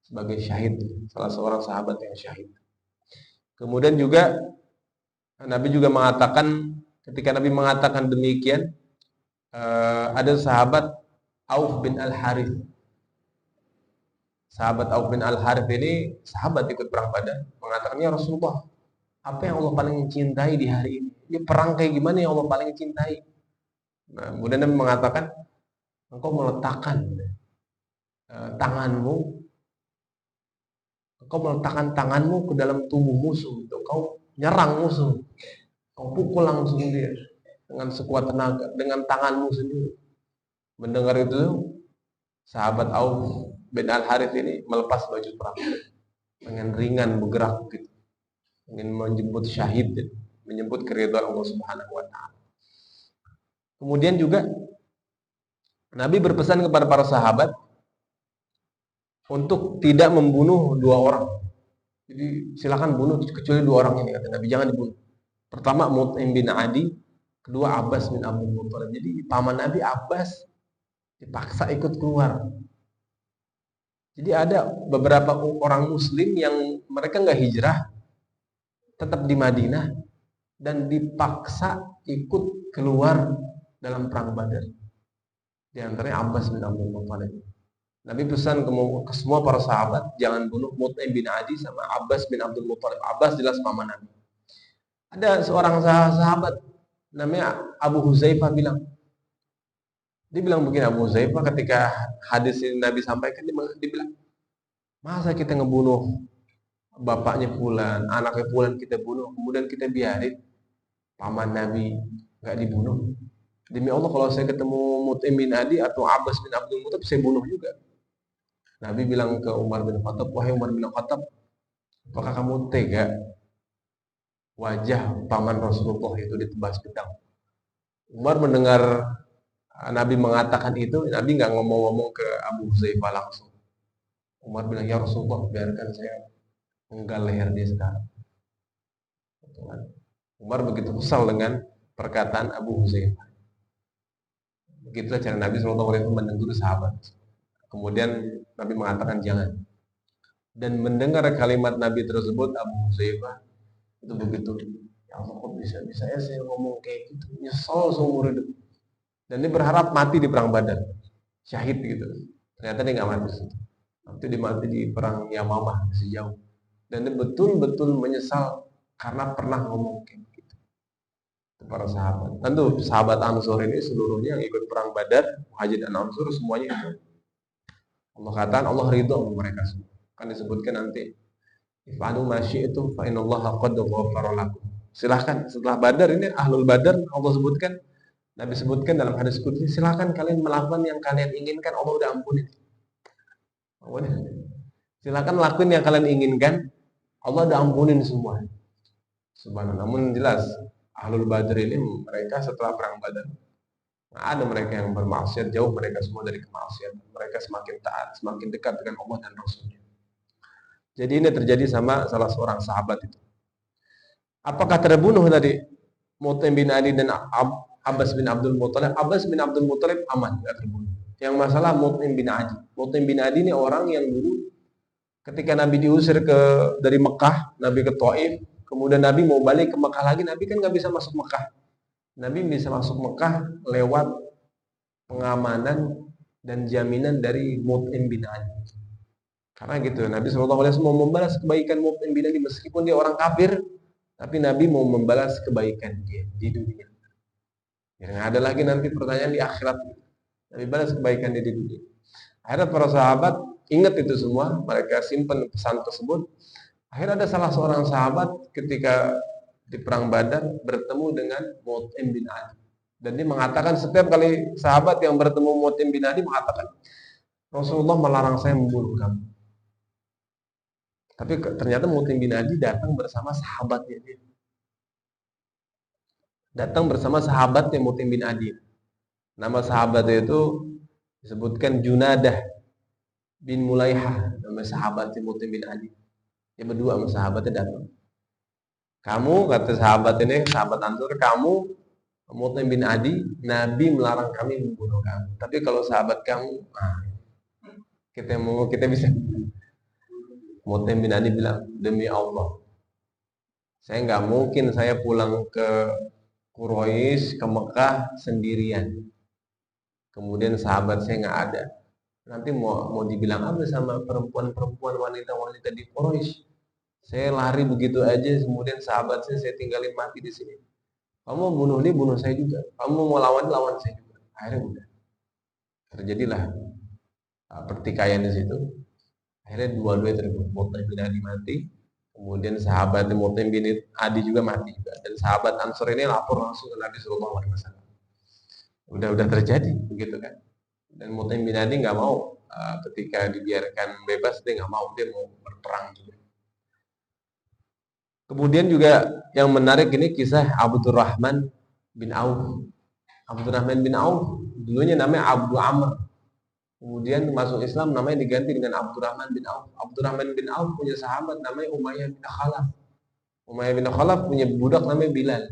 S1: sebagai syahid, salah seorang sahabat yang syahid. Kemudian juga Nabi juga mengatakan, ketika Nabi mengatakan demikian, ada sahabat Auf bin Al-Harith. Sahabat Auf bin Al-Harith ini sahabat ikut perang Badar, mengatakan, ya Rasulullah, apa yang Allah paling cintai di hari ini? Ini perang kayak gimana yang Allah paling cintai? Nah, kemudian Nabi mengatakan, engkau meletakkan tanganmu ke dalam tubuh musuh, untuk kau nyerang musuh, kau pukul langsung dia dengan sekuat tenaga dengan tanganmu sendiri. Mendengar itu, sahabat Auf bin Al-Harith ini melepas baju perang, dengan ringan bergerak gitu, ingin menjemput syahid, menyebut keridhaan Allah Subhanahu wa taala. Kemudian juga Nabi berpesan kepada para sahabat untuk tidak membunuh 2 orang. Jadi silakan bunuh kecuali 2 orang ini, kata Nabi, jangan dibunuh. Pertama Mut'im bin Adi, kedua Abbas bin Abdul Muttalib. Jadi paman Nabi Abbas dipaksa ikut keluar. Jadi ada beberapa orang muslim yang mereka nggak hijrah, tetap di Madinah dan dipaksa ikut keluar dalam perang Badar. Di antaranya Abbas bin Abdul Muttalib. Nabi pesan ke semua para sahabat, jangan bunuh Mut'im bin Adi sama Abbas bin Abdul Muttalib. Abbas jelas paman Nabi. Ada seorang sahabat namanya Abu Huzaifah dia bilang begini, Abu Huzaifah ketika hadis ini Nabi sampaikan, dia bilang, masa kita ngebunuh bapaknya fulan, anaknya fulan kita bunuh, kemudian kita biarin paman Nabi nggak dibunuh? Demi Allah, kalau saya ketemu Mut'im bin Adi atau Abbas bin Abdul Muttalib, saya bunuh juga. Nabi bilang ke Umar bin Khattab, wahai Umar bin Khattab, apakah kamu tega wajah paman Rasulullah itu ditebas pedang? Umar mendengar Nabi mengatakan itu, Nabi nggak ngomong-ngomong ke Abu Huzaifah langsung. Umar bilang, ya Rasulullah, biarkan saya penggal leher dia sekarang. Umar begitu kesal dengan perkataan Abu Huzaifah. Begitulah cara Nabi SAW menegur sahabat. Kemudian Nabi mengatakan jangan. Dan mendengar kalimat Nabi tersebut, Abu Huzaifah itu begitu, ya Allah, kok bisa ya saya ngomong kayak gitu, nyesel seumur hidup. Dan dia berharap mati di perang Badar, syahid gitu. Ternyata dia nggak mati. Nanti dia mati di perang Yamamah sejauh. Dan dia betul-betul menyesal karena pernah ngomong kayak gitu. Para sahabat. Tentu sahabat Ansor ini seluruhnya yang ikut perang Badar, Muhajir dan Ansor semuanya itu. Allah katakan Allah ridho sama mereka semua. Kan disebutkan nanti, if'alu ma syi'tum fa innallaha qad ghafara lakum. Silahkan setelah Badar ini ahlul Badar Allah sebutkan, Nabi sebutkan dalam hadis qudsi, silahkan kalian melakukan yang kalian inginkan, Allah udah ampunin. Silahkan lakuin yang kalian inginkan, Allah udah ampunin semua. Subhanallah. Namun jelas ahlul Badar ini mereka setelah perang Badar, ada mereka yang bermaksiat, jauh mereka semua dari kemaksiatan. Mereka semakin taat, semakin dekat dengan Allah dan Rasulnya. Jadi ini terjadi sama salah seorang sahabat itu. Apakah terbunuh tadi Mut'im bin Adi dan Abbas bin Abdul Muttalib? Abbas bin Abdul Muttalib aman, tidak terbunuh. Yang masalah Mut'im bin Adi. Mut'im bin Adi ini orang yang dulu ketika Nabi diusir dari Mekah, Nabi ke Taif, kemudian Nabi mau balik ke Mekah lagi, Nabi kan nggak bisa masuk Mekah. Nabi bisa masuk Mekah lewat pengamanan dan jaminan dari Mut'im bin Adi. Karena gitu, Nabi SAW mau membalas kebaikan Mut'im bin Adi meskipun dia orang kafir, tapi Nabi mau membalas kebaikan dia di dunia. Yang ada lagi nanti pertanyaan di akhirat. Nabi balas kebaikan dia di dunia. Akhirnya para sahabat ingat itu semua, mereka simpan pesan tersebut. Akhirnya ada salah seorang sahabat ketika di perang Badar bertemu dengan Mut'im bin Adi. Dan dia mengatakan setiap kali sahabat yang bertemu Mut'im bin Adi mengatakan, Rasulullah melarang saya membunuh kamu. Tapi ternyata Mut'im bin Adi datang bersama sahabatnya dia. Datang bersama sahabatnya Mut'im bin Adi. Nama sahabatnya itu disebutkan Junadah bin Mulaihah, nama sahabatnya Mut'im bin Adi. Dia berdua sama sahabatnya datang. Kamu, kata sahabat ini, sahabat Ansor, kamu Mut'im bin Adi, Nabi melarang kami membunuh kamu. Tapi kalau sahabat kamu, kita bisa. Mut'im bin Adi bilang, demi Allah, saya nggak mungkin saya pulang ke Quraisy, ke Mekah sendirian. Kemudian sahabat saya nggak ada. Nanti mau dibilang apa sama perempuan-perempuan, wanita-wanita di Quraisy? Saya lari begitu aja, kemudian sahabat saya tinggalin mati di sini. Kamu bunuh dia, bunuh saya juga. Kamu mau lawan saya juga. Akhirnya udah terjadilah pertikaian di situ. Akhirnya dua-duanya terbunuh. Mut'im bin Adi mati, kemudian sahabat Mut'im bin Adi juga mati juga. Dan sahabat Ansor ini lapor langsung ke Nabi SAW. Udah terjadi begitu kan. Dan Mut'im bin Adi nggak mau ketika dibiarkan bebas, dia nggak mau, dia mau berperang juga. Kemudian juga yang menarik ini kisah Abdurrahman bin Auf. Abdurrahman bin Auf dulunya namanya Abu Amr. Kemudian masuk Islam namanya diganti dengan Abdurrahman bin Auf. Abdurrahman bin Auf punya sahabat namanya Umayyah bin Khalaf. Umayyah bin Khalaf punya budak namanya Bilal.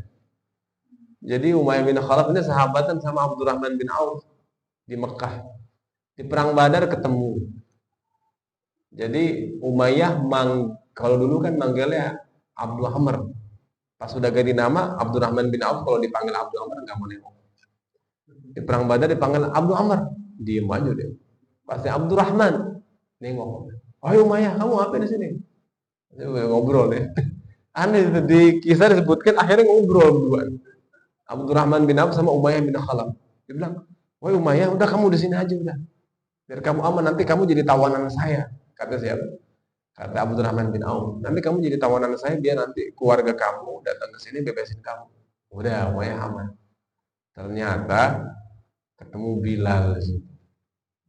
S1: Jadi Umayyah bin Khalaf ini sahabatan sama Abdurrahman bin Auf di Mekah. Di perang Badar ketemu. Jadi Umayyah kalau dulu kan manggilnya Abdul Amr. Pas sudah ganti nama Abdurrahman bin Auf, kalau dipanggil Abdul Amr nggak mau nengok. Di perang Badar dipanggil Abdul Amr, diem aja dia. Pasti Abdurrahman nengok. Oh Umayyah, kamu apa di sini? Ngobrol deh. Aneh di kisah disebutkan akhirnya ngobrol berdua. Abdurrahman bin Auf sama Umayyah bin Khalaf. Dia bilang, woi Umayyah, udah kamu di sini aja udah. Biar kamu aman, nanti kamu jadi tawanan saya. Kata siapa? Kata Abdurrahman bin Auf. Nanti kamu jadi tawanan saya, biar nanti keluarga kamu datang ke sini bebasin kamu. Udah, Umayyah aman. Ternyata ketemu Bilal.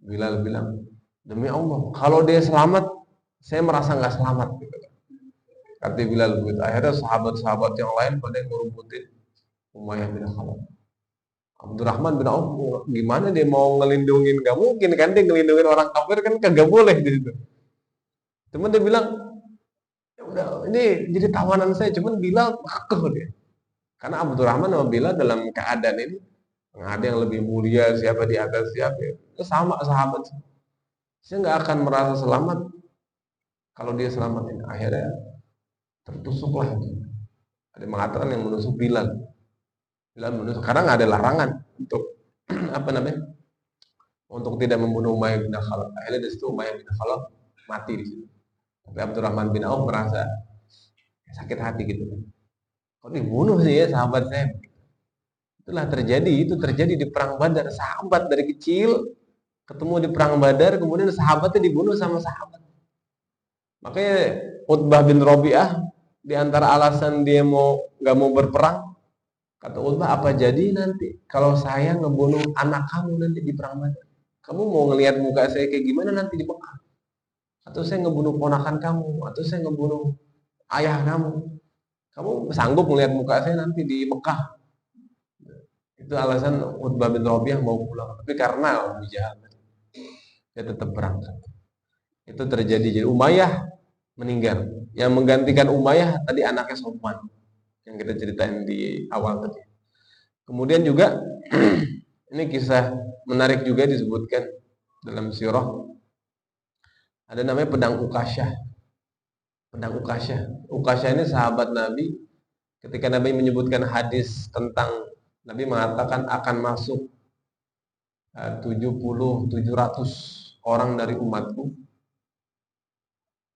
S1: Bilal bilang, Demi Allah, kalau dia selamat, saya merasa nggak selamat. Gitu. Kata Bilal begitu. Akhirnya sahabat-sahabat yang lain pada ngerumputin Umayyah bin Khalaf. Abdurrahman bin Auf, gimana dia mau ngelindungin? Gak mungkin kan dia ngelindungin orang kafir, kan kagak boleh di situ. Cuman dia bilang, ya udah, ini jadi tawanan saya. Cuman Bilal kekeh dia. Karena Abdurrahman sama Bilal dalam keadaan ini, ada yang lebih mulia, siapa di atas siapa. Itu sama sahabat. Saya nggak akan merasa selamat kalau dia selamatin. Akhirnya tertusuklah. Ada yang mengatakan yang menusuk Bilal. Bilal menusuk. Karena nggak ada larangan untuk apa namanya, untuk tidak membunuh Umayyah bin Khalaf. Akhirnya dari situ Umayyah bin Khalaf mati di situ. Tapi Abdurrahman bin Auf merasa sakit hati gitu. Kok dibunuh sih ya sahabat saya? Itulah terjadi, itu terjadi di perang Badar. Sahabat dari kecil ketemu di perang Badar, kemudian sahabatnya dibunuh sama sahabat. Makanya Utbah bin Rabi'ah, di antara alasan dia nggak mau berperang, kata Utbah, apa jadi nanti kalau saya ngebunuh anak kamu nanti di perang Badar? Kamu mau ngelihat muka saya kayak gimana nanti di Mekah? Atau saya ngebunuh ponakan kamu? Atau saya ngebunuh ayah kamu? Kamu sanggup melihat muka saya nanti di Mekah? Itu alasan Utbah bin Rabi'ah mau pulang. Tapi karena Abu Jahal, dia tetap berangkat. Itu terjadi. Jadi Umayyah meninggal. Yang menggantikan Umayyah tadi anaknya Sofwan, yang kita ceritain di awal tadi. Kemudian juga ini kisah menarik juga disebutkan dalam sirah. Ada namanya pedang Ukasyah. Pedang Ukasyah. Ukasyah ini sahabat Nabi. Ketika Nabi menyebutkan hadis tentang, Nabi mengatakan akan masuk 700 orang dari umatku.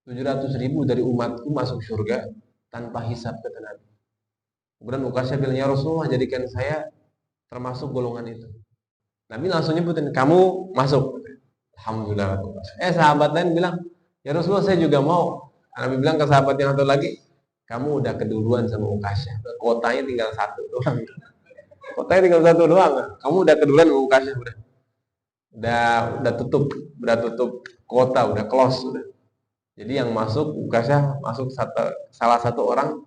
S1: 700.000 dari umatku masuk surga tanpa hisab, kata Nabi. Kemudian Ukasyah bilang, ya Rasulullah, jadikan saya termasuk golongan itu. Nabi langsung nyebutin, kamu masuk. Alhamdulillah. Sahabat lain bilang, ya Rasulullah, saya juga mau. Nabi bilang ke sahabat yang satu lagi, kamu udah keduluan sama Ukasyah. Kotanya tinggal satu doang. Kotanya tinggal satu doang. Kamu udah keduluan sama Ukasyah. Udah tutup kota, udah close. Udah. Jadi yang masuk Ukasyah masuk salah satu orang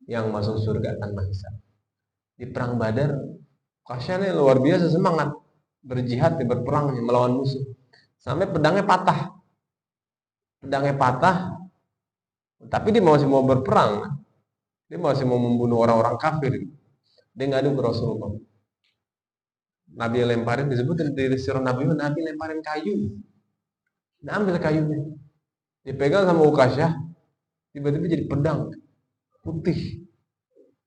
S1: yang masuk surga tanpa hisab. Di perang Badar, Ukasyah ini luar biasa semangat berjihad, berperang melawan musuh. Sampai pedangnya patah. Pedangnya patah, tapi dia masih mau berperang. Dia masih mau membunuh orang-orang kafir. Dia ngadu ke Rasulullah. Nabi lemparin, disebut dari sirah Nabi lemparin kayu. Dia ambil kayunya. Dipegang sama Ukasyah, tiba-tiba jadi pedang putih,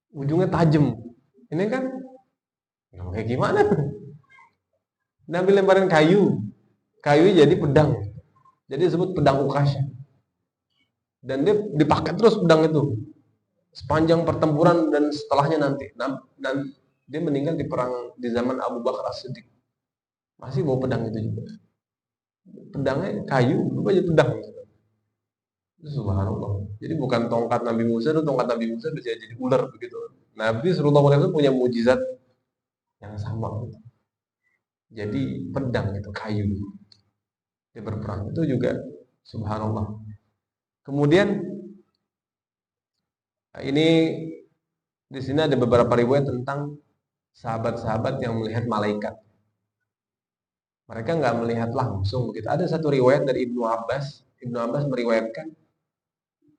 S1: ujungnya tajam. Ini kan kayak gimana? Nabi lemparin kayu jadi pedang. Jadi disebut pedang Ukasyah. Dan dia dipakai terus pedang itu sepanjang pertempuran dan setelahnya nanti. Dan dia meninggal di perang di zaman Abu Bakar As-Siddiq. Masih bawa pedang itu juga. Pedangnya kayu, berubah jadi pedang. Subhanallah. Jadi bukan tongkat Nabi Musa, itu tongkat Nabi Musa bisa jadi ular begitu. Nabi Sallallahu Alaihi Wasallam punya mujizat yang sama. Jadi pedang itu kayu. Dia berperang itu juga subhanallah. Kemudian ini di sini ada beberapa riwayat tentang sahabat-sahabat yang melihat malaikat. Mereka nggak melihat langsung begitu. Ada satu riwayat dari Ibnu Abbas. Ibnu Abbas meriwayatkan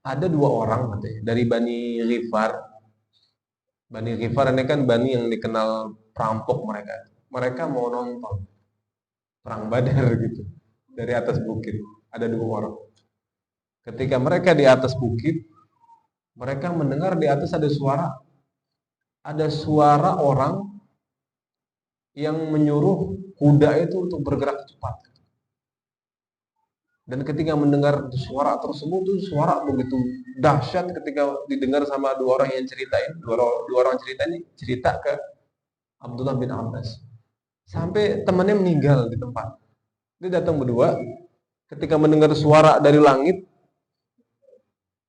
S1: ada 2 orang katanya dari Bani Ghifar. Bani Ghifar ini kan bani yang dikenal perampok mereka. Mereka mau nonton perang Badar gitu dari atas bukit. Ada 2 orang. Ketika mereka di atas bukit, mereka mendengar di atas ada suara orang yang menyuruh kuda itu untuk bergerak cepat. Dan ketika mendengar suara tersebut, itu suara begitu dahsyat ketika didengar sama 2 orang yang ceritain. Dua orang cerita ini cerita ke Abdullah bin Abbas. Sampai temannya meninggal di tempat. Dia datang berdua, ketika mendengar suara dari langit,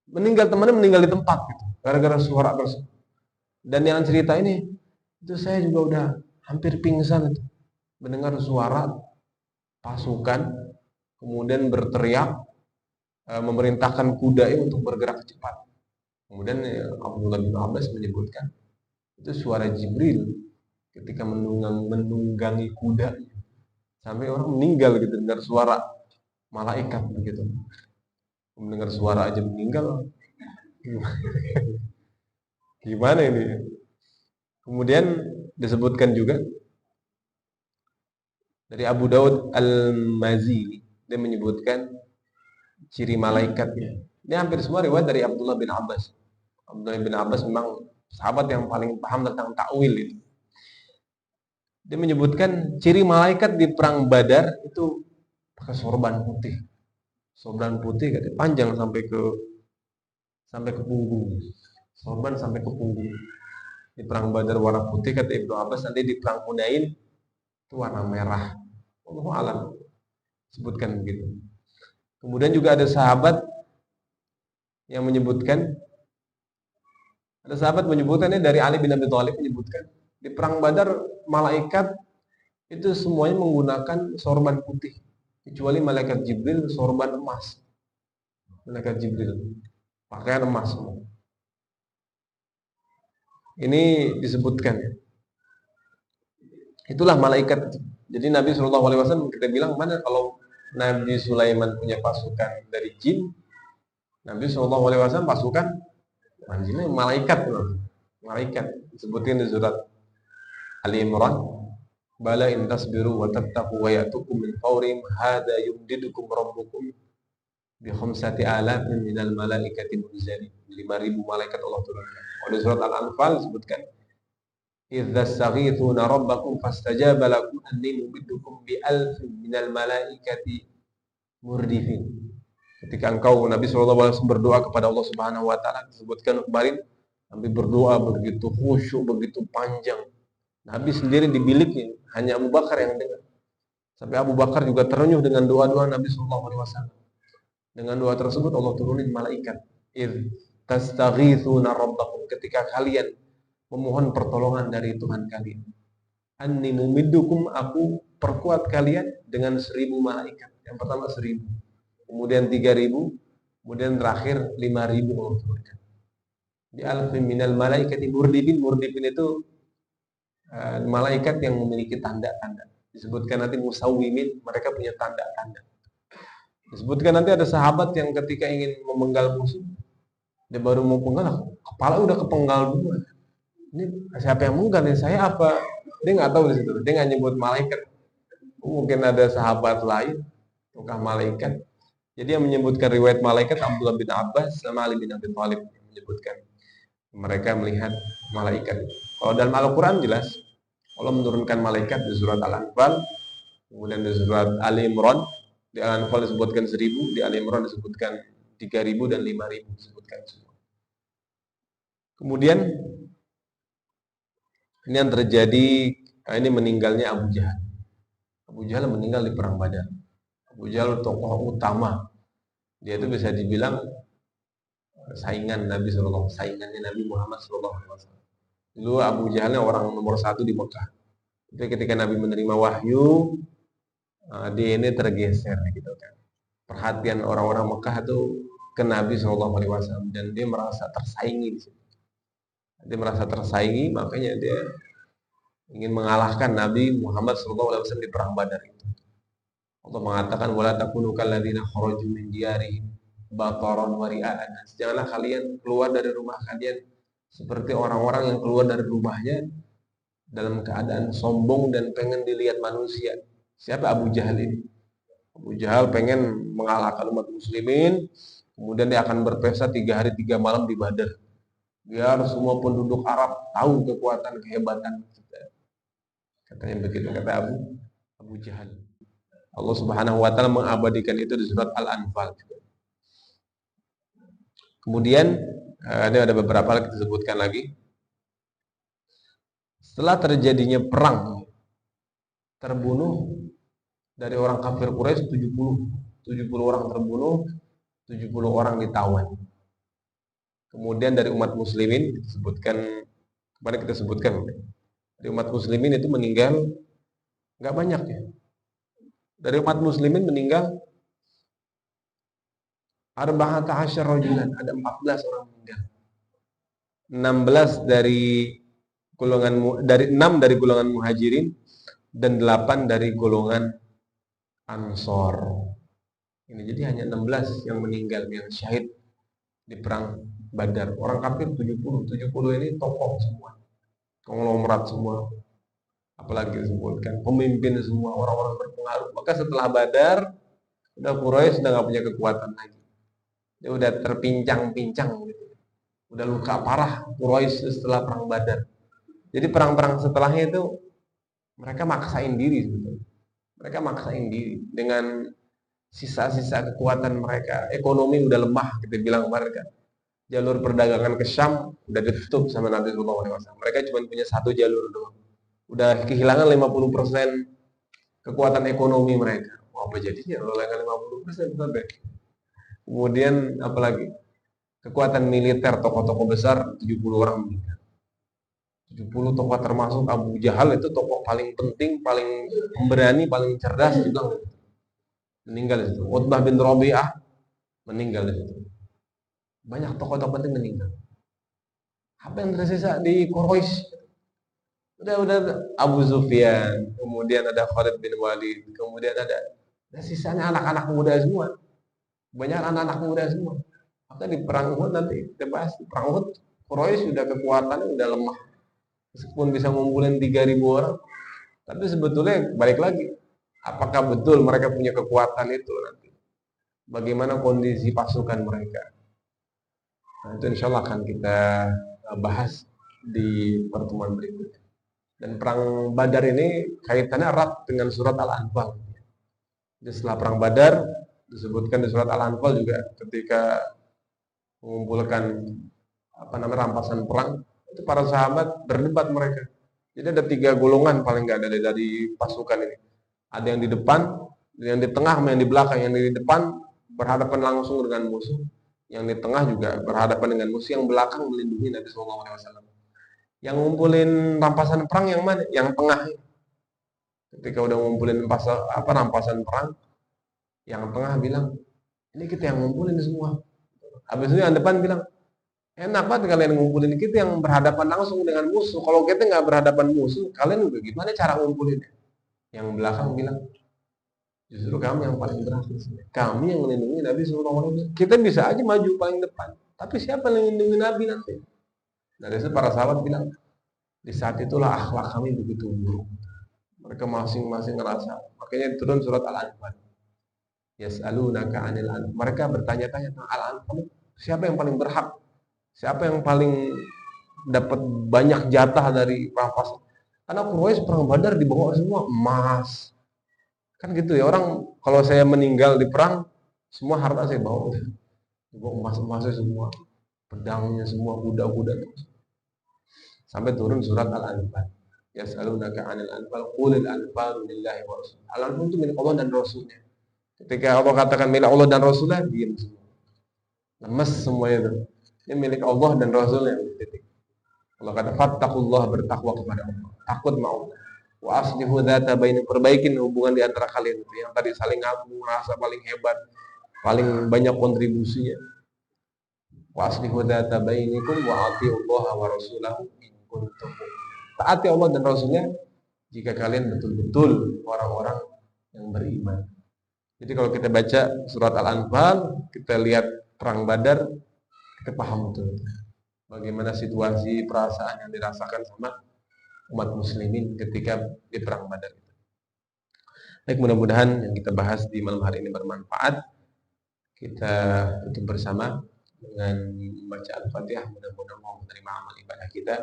S1: temannya meninggal di tempat gitu, gara-gara suara tersebut. Dan yang cerita ini, itu saya juga udah hampir pingsan itu. Mendengar suara pasukan kemudian berteriak, memerintahkan kudanya untuk bergerak cepat. Kemudian Abdullah bin Abbas menyebutkan itu suara Jibril ketika menunggangi kudanya, sampai orang meninggal gitu dengar suara malaikat begitu. Mendengar suara aja meninggal. Gimana ini? Kemudian disebutkan juga dari Abu Daud Al-Mazini, dia menyebutkan ciri malaikatnya. Ini hampir semua riwayat dari Abdullah bin Abbas. Abdullah bin Abbas memang sahabat yang paling paham tentang takwil itu. Dia menyebutkan ciri malaikat di perang Badar itu pakai sorban putih. Sorban putih katanya panjang sampai ke punggung. Sorban sampai ke punggung. Di perang Badar warna putih kata Ibnu Abbas, nanti di perang Hunain itu warna merah. Allahu a'lam. Sebutkan begitu. Kemudian juga ada sahabat yang menyebutkan, ada sahabat menyebutkannya dari Ali bin Abi Thalib menyebutkan di perang Badar malaikat itu semuanya menggunakan sorban putih kecuali malaikat Jibril sorban emas. Malaikat Jibril pakaian emas semua. Ini disebutkan. Itulah malaikat. Jadi Nabi SAW kita bilang mana kalau Nabi Sulaiman punya pasukan dari jin, Nabi SAW pasukan jinnya malaikat. Malaikat disebutkan di surat Ali Imran, bala in tasbiru wa tattaqu wa ya'tukum min fawrihim hadza yumdidukum rabbukum bi khamsati alafin minal malaikati munzalin. 5.000 malaikat Allah turunkan. Di surat Al-Anfal disebutkan idza staghithuna rabbakum fastajaba lakum anni mumiddukum bi alfin minal malaikati murdifin. Ketika engkau Nabi SAW berdoa kepada Allah Subhanahu wa taala, disebutkan kemarin Nabi berdoa begitu khusyuk, begitu panjang. Nabi sendiri di biliknya, hanya Abu Bakar yang dengar. Sampai Abu Bakar juga terenyuh dengan doa-doa Nabi SAW. Dengan doa tersebut Allah turunin malaikat. Idz tastaghithuna rabbakum, ketika kalian memohon pertolongan dari Tuhan kalian. Anni mumiddukum, aku perkuat kalian dengan 1.000 malaikat. Yang pertama 1.000, kemudian 3.000, kemudian terakhir 5.000 Allah turunkan. Di alfin minal malaikati murdifin. Murdifin itu malaikat yang memiliki tanda-tanda. Disebutkan nanti musawwimin, mereka punya tanda-tanda. Disebutkan nanti ada sahabat yang ketika ingin memenggal musuh, dia baru mau penggal, kepala udah kepenggal dulu. Ini siapa yang menggal nih? Saya apa? Dia nggak tahu di situ. Dia nggak nyebut malaikat. Mungkin ada sahabat lain, tukang malaikat. Jadi yang menyebutkan riwayat malaikat Abdullah bin Abbas sama Ali bin Abi Thalib menyebutkan mereka melihat malaikat. Kalau dalam Al-Quran jelas Allah menurunkan malaikat di surat Al-Anfal, kemudian di surat Ali Imran. Di Al-Anfal disebutkan 1.000, di Ali Imran disebutkan 3.000 dan 5.000 disebutkan semua. Kemudian ini yang terjadi, ini meninggalnya Abu Jahal. Abu Jahal meninggal di perang Badar. Abu Jahal tokoh utama. Dia itu bisa dibilang saingan Nabi SAW, saingannya Nabi Muhammad SAW. Dulu Abu Jahalnya orang nomor 1 di Mekah. Tapi ketika Nabi menerima wahyu, dia ini tergeser gitu kan. Perhatian orang-orang Mekah itu ke Nabi SAW dan dia merasa tersaingi di situ. Dia merasa tersaingi, makanya dia ingin mengalahkan Nabi Muhammad SAW di perang Badar itu. Allah mengatakan wala takunu kalladzina kharaju min diyarihim bataran wa ria'an. Janganlah kalian keluar dari rumah kalian seperti orang-orang yang keluar dari rumahnya dalam keadaan sombong dan pengen dilihat manusia. Siapa Abu Jahal ini? Abu Jahal pengen mengalahkan umat muslimin, kemudian dia akan berpesta 3 hari 3 malam di Badar. Biar semua penduduk Arab tahu kekuatan, kehebatan kita. Katanya begitu, kata Abu Jahal. Allah Subhanahu wa taala mengabadikan itu di surat Al-Anfal. Kemudian ada beberapa kita sebutkan lagi. Setelah terjadinya perang, terbunuh dari orang kafir Quraisy 70 orang terbunuh, 70 orang ditawan. Kemudian dari umat muslimin disebutkan, kemarin kita sebutkan, dari umat muslimin itu meninggal nggak banyak ya. Dari umat muslimin meninggal Arba'ata asyar rajulan, ada 14 orang meninggal. 16 dari dari 6 dari golongan muhajirin dan 8 dari golongan ansor. Ini jadi hanya 16 yang meninggal, yang syahid di perang Badar. Orang kafir 70 ini tokoh semua, konglomerat semua, apalagi disebutkan pemimpin semua, orang-orang berpengaruh. Maka setelah Badar, udah Quraisy sudah nggak punya kekuatan lagi. Dia udah terpincang-pincang gitu. Udah luka parah Quraisy setelah perang Badar. Jadi perang-perang setelahnya itu mereka maksain diri sebetulnya. Mereka maksain diri dengan sisa-sisa kekuatan mereka. Ekonomi udah lemah, kita bilang kemarin kan. Jalur perdagangan ke Syam udah ditutup sama Nabi Sallallahu Alaihi Wasallam. Mereka cuma punya satu jalur doang. Udah kehilangan 50% kekuatan ekonomi mereka. Mau apa jadinya kalau kehilangan 50% sampai. Kemudian apalagi? Kekuatan militer, tokoh-tokoh besar 70 orang meninggal. 70 tokoh termasuk Abu Jahal, itu tokoh paling penting, paling pemberani, paling cerdas juga meninggal di situ. Utbah bin Rabi'ah meninggal di situ. Banyak tokoh-tokoh penting meninggal. Apa yang tersisa di Quraisy? Udah Abu Sufyan, kemudian ada Khalid bin Walid, kemudian ada sisanya anak-anak muda semua. Banyak anak-anak muda semua. Maka di perang Uhud nanti kita bahas, di perang Uhud Quraisy sudah kekuatannya udah lemah. Meskipun bisa ngumpulin 3.000 orang, tapi sebetulnya balik lagi, apakah betul mereka punya kekuatan itu nanti? Bagaimana kondisi pasukan mereka? Nah, itu insya Allah akan kita bahas di pertemuan berikutnya. Dan perang Badar ini kaitannya erat dengan surat Al-Anfal. Jadi setelah perang Badar disebutkan di surat Al-Anfal juga ketika mengumpulkan rampasan perang, itu para sahabat berdebat mereka. Jadi ada 3 golongan paling nggak ada dari pasukan ini. Ada yang di depan, yang di tengah, yang di belakang. Yang di depan berhadapan langsung dengan musuh, yang di tengah juga berhadapan dengan musuh, yang belakang melindungi Nabi SAW. Yang ngumpulin rampasan perang yang mana? Yang tengah. Ketika udah ngumpulin rampasan perang, yang tengah bilang, ini kita yang ngumpulin semua. Habis itu yang depan bilang, enak banget kalian ngumpulin, kita yang berhadapan langsung dengan musuh. Kalau kita nggak berhadapan musuh, kalian gimana cara ngumpulinnya? Yang belakang bilang, justru kami yang paling berhasil. Kami yang melindungi Nabi SAW. Kita bisa aja maju paling depan, tapi siapa yang melindungi Nabi nanti? Dari situ para sahabat bilang, di saat itulah akhlak kami begitu buruk. Mereka masing-masing ngerasa. Makanya turun surat Al-Anfal. Yas'alunaka 'anil anfal. Mereka bertanya-tanya tentang Al-Anfal. Siapa yang paling berhak? Siapa yang paling dapat banyak jatah dari rampasan? Karena Quraisy perang Badar dibawa semua emas. Kan gitu ya, orang kalau saya meninggal di perang, semua harta saya bawa. Dibawa emas-emasnya semua, pedangnya semua, kuda-kuda. Sampai turun surat Al-Anfal. Yas'alunaka 'anil anfal, qulil anfalu lillahi wa rasul. Al-Anfal itu milik Allah dan Rasulnya. Ketika Allah katakan milik Allah dan Rasulnya, diam semua. Lemes semuanya itu. Ini milik Allah dan Rasulnya. Titik. Allah kata fattaqullah, bertakwa kepada Allah. Takut sama Allah. Wa aslihu dzata bainakum, perbaikin hubungan di antara kalian itu. Yang tadi saling ngaku, merasa paling hebat, paling banyak kontribusinya. Wa aslihu dzata bainakum wa atiullaha wa rasulahu in kuntum. Taati Allah dan Rasulnya jika kalian betul-betul orang-orang yang beriman. Jadi kalau kita baca surat Al-Anfal, kita lihat perang Badar, kita paham betul bagaimana situasi perasaan yang dirasakan sama umat muslimin ketika di perang Badar. Baik, mudah-mudahan yang kita bahas di malam hari ini bermanfaat. Kita tutup bersama dengan membaca Al-Fatihah. Mudah-mudahan Allah menerima amal ibadah kita,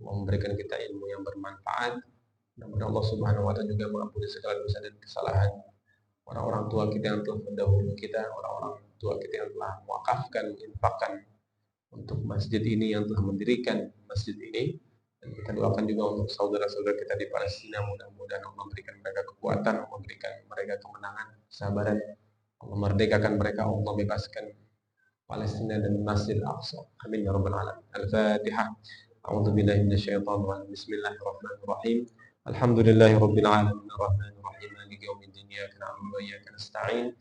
S1: memberikan kita ilmu yang bermanfaat. Mudah-mudahan Allah Subhanahu wa taala juga mengampuni segala dosa dan kesalahan orang-orang tua kita yang telah mendahului kita, orang-orang tua kita yang telah mewakafkan, infakkan untuk masjid ini, yang telah mendirikan masjid ini. Dan kita doakan juga untuk saudara-saudara kita di Palestina, mudah-mudahan Allah memberikan mereka kekuatan, Allah memberikan mereka kemenangan, kesabaran, Allah merdekakan mereka, Allah bebaskan Palestina dan Masjid Al-Aqsa. Amin ya rabbal alamin. Al-Fatihah. A'udzu billahi minasyaitonir rajim. Bismillahirrahmanirrahim. Alhamdulillahirabbil alamin arrahmanirrahim maliki yaumiddin iyyaka na'budu wa iyyaka nasta'in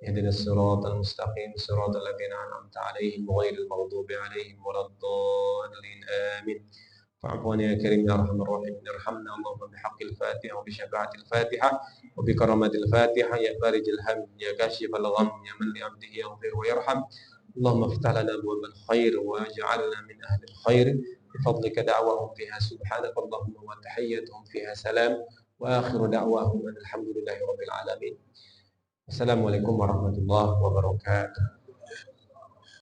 S1: اهدنا الصراط المستقيم صراط الذين أنعمت عليهم غير المغضوب عليهم ولا الضالين آمين. فاعف عنا يا كريم يا أرحم الراحمين، ارحمنا اللهم بحق الفاتحة وبشفاعة الفاتحة وبكرامة الفاتحة يا فارج الهم يا كاشف الغم يا من لعبده يغفر ويرحم. اللهم افتح لنا أبواب الخير واجعلنا من أهل الخير بفضلك. دعواهم فيها سبحانك اللهم وتحيتهم فيها سلام وآخر دعواهم أن الحمد لله رب العالمين. Assalamualaikum warahmatullahi wabarakatuh.